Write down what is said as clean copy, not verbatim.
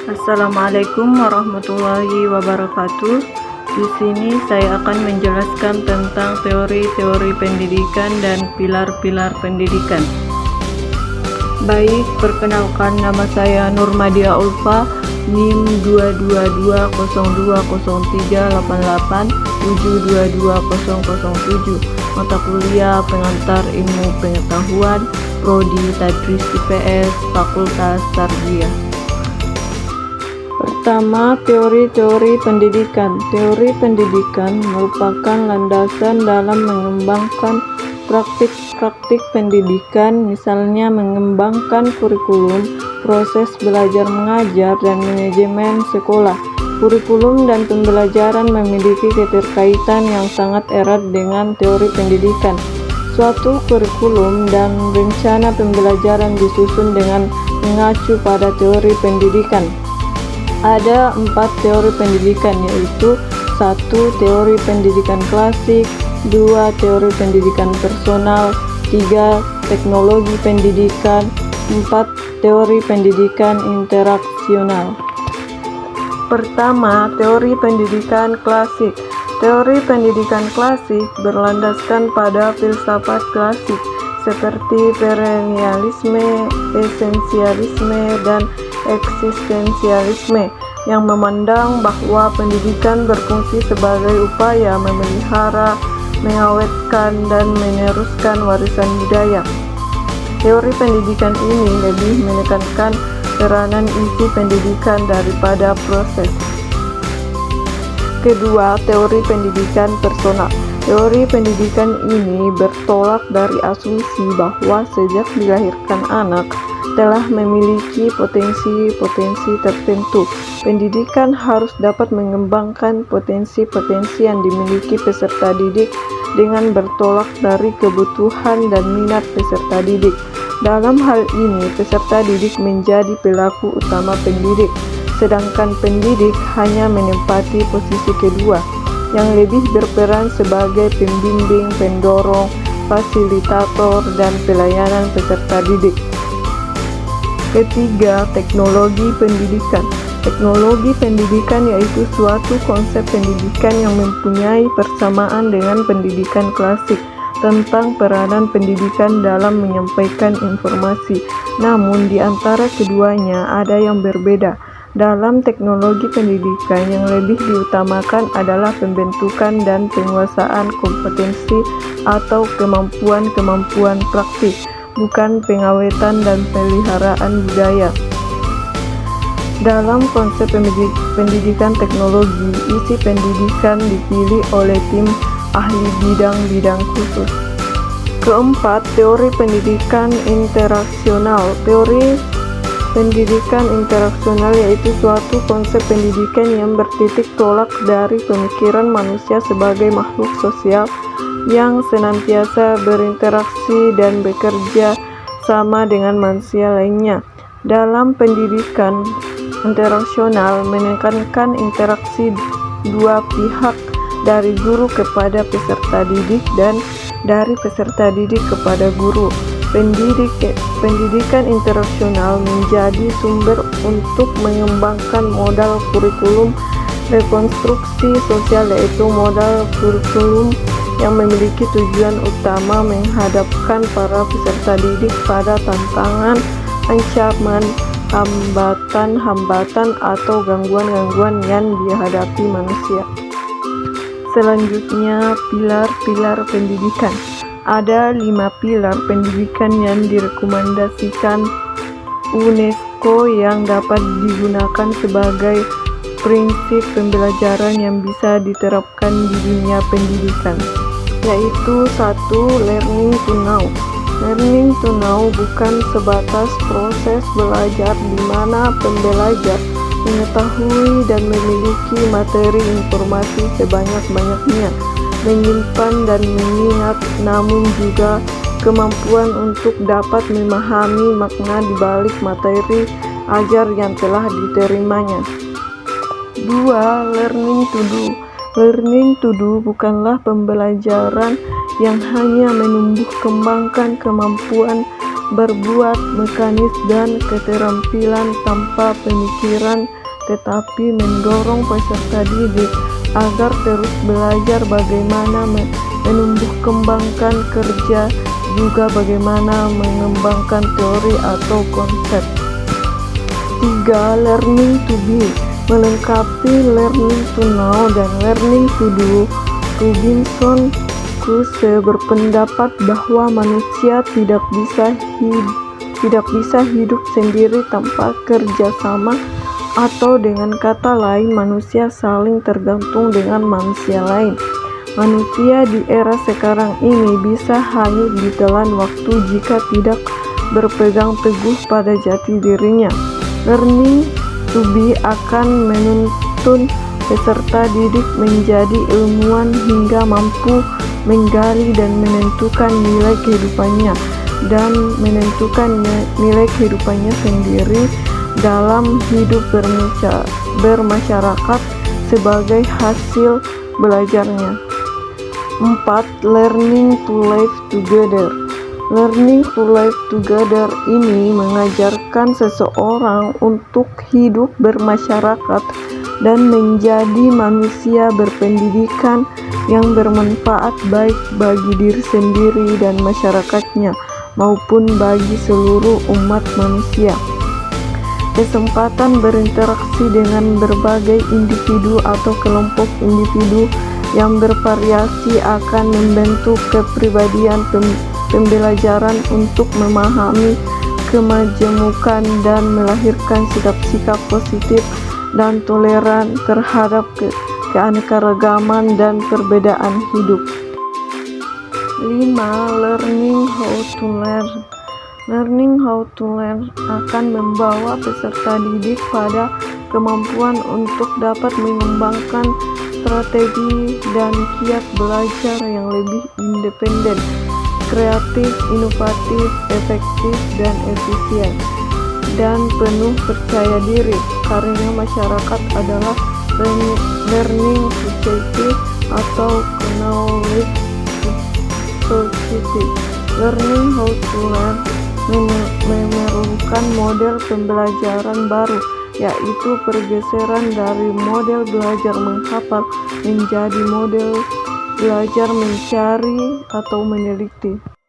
Assalamualaikum warahmatullahi wabarakatuh. Di sini saya akan menjelaskan tentang teori-teori pendidikan dan pilar-pilar pendidikan. Baik, perkenalkan, nama saya Nurmadia Ulfa, NIM 222020388722007, mata kuliah pengantar ilmu pengetahuan, Prodi Tadris IPS, Fakultas Tarbiyah. Pertama, teori-teori pendidikan. Teori pendidikan merupakan landasan dalam mengembangkan praktik-praktik pendidikan, misalnya mengembangkan kurikulum, proses belajar mengajar, dan manajemen sekolah. Kurikulum dan pembelajaran memiliki keterkaitan yang sangat erat dengan teori pendidikan. Suatu kurikulum dan rencana pembelajaran disusun dengan mengacu pada teori pendidikan. Ada 4 teori pendidikan, yaitu 1. Teori pendidikan klasik, 2. Teori pendidikan personal, 3. Teknologi pendidikan, 4. Teori pendidikan interaksional. Pertama, teori pendidikan klasik. Teori pendidikan klasik berlandaskan pada filsafat klasik seperti perennialisme, esensialisme, dan eksistensialisme yang memandang bahwa pendidikan berfungsi sebagai upaya memelihara, mengawetkan, dan meneruskan warisan budaya. Teori pendidikan ini lebih menekankan peranan isi pendidikan daripada proses. Kedua, teori pendidikan personal. Teori pendidikan ini bertolak dari asumsi bahwa sejak dilahirkan anak telah memiliki potensi-potensi tertentu. Pendidikan harus dapat mengembangkan potensi-potensi yang dimiliki peserta didik dengan bertolak dari kebutuhan dan minat peserta didik. Dalam hal ini, peserta didik menjadi pelaku utama pendidik, sedangkan pendidik hanya menempati posisi kedua, yang lebih berperan sebagai pembimbing, pendorong, fasilitator, dan pelayanan peserta didik. Ketiga, teknologi pendidikan. Teknologi pendidikan yaitu suatu konsep pendidikan yang mempunyai persamaan dengan pendidikan klasik tentang peranan pendidikan dalam menyampaikan informasi. Namun, di antara keduanya ada yang berbeda. Dalam teknologi pendidikan, yang lebih diutamakan adalah pembentukan dan penguasaan kompetensi atau kemampuan-kemampuan praktik, bukan pengawetan dan peliharaan budaya. Dalam konsep pendidikan teknologi, isi pendidikan dipilih oleh tim ahli bidang-bidang khusus. Keempat, teori pendidikan interaksional. Teori pendidikan interaksional yaitu suatu konsep pendidikan yang bertitik tolak dari pemikiran manusia sebagai makhluk sosial yang senantiasa berinteraksi dan bekerja sama dengan manusia lainnya. Dalam pendidikan interaksional menekankan interaksi dua pihak, dari guru kepada peserta didik dan dari peserta didik kepada guru. Pendidikan interaksional menjadi sumber untuk mengembangkan modal kurikulum rekonstruksi sosial, yaitu modal kurikulum yang memiliki tujuan utama menghadapkan para peserta didik pada tantangan, ancaman, hambatan-hambatan, atau gangguan-gangguan yang dihadapi manusia. Selanjutnya, pilar-pilar pendidikan. Ada 5 pilar pendidikan yang direkomendasikan UNESCO yang dapat digunakan sebagai prinsip pembelajaran yang bisa diterapkan di dunia pendidikan, yaitu 1. Learning to know. Learning to know bukan sebatas proses belajar di mana pembelajar mengetahui dan memiliki materi informasi sebanyak-banyaknya, menyimpan dan mengingat, namun juga kemampuan untuk dapat memahami makna di balik materi ajar yang telah diterimanya. 2. Learning to do. Learning to do bukanlah pembelajaran yang hanya menumbuh kembangkan kemampuan berbuat mekanis dan keterampilan tanpa pemikiran, tetapi mendorong peserta didik agar terus belajar bagaimana menumbuh kembangkan kerja, juga bagaimana mengembangkan teori atau konsep. 3. Learning to be melengkapi learning to know dan learning to do. Robinson Crusoe berpendapat bahwa manusia tidak bisa hidup sendiri tanpa kerjasama, atau dengan kata lain manusia saling tergantung dengan manusia lain. Manusia di era sekarang ini bisa hanyut ditelan waktu jika tidak berpegang teguh pada jati dirinya. Learning to be akan menuntun peserta didik menjadi ilmuwan hingga mampu menggali dan menentukan nilai kehidupannya sendiri dalam hidup bermasyarakat sebagai hasil belajarnya. 4. Learning to live together. Learning to live together ini mengajarkan seseorang untuk hidup bermasyarakat dan menjadi manusia berpendidikan yang bermanfaat baik bagi diri sendiri dan masyarakatnya maupun bagi seluruh umat manusia. Kesempatan berinteraksi dengan berbagai individu atau kelompok individu yang bervariasi akan membentuk kepribadian pembelajaran untuk memahami kemajemukan dan melahirkan sikap-sikap positif dan toleran terhadap keanekaragaman dan perbedaan hidup. 5. Learning how to learn. Learning how to learn akan membawa peserta didik pada kemampuan untuk dapat mengembangkan strategi dan kiat belajar yang lebih independen, kreatif, inovatif, efektif, dan efisien, dan penuh percaya diri, karena masyarakat adalah learning society atau knowledge society. Learning how to learn memerlukan model pembelajaran baru, yaitu pergeseran dari model belajar menghafal menjadi model belajar mencari atau meneliti.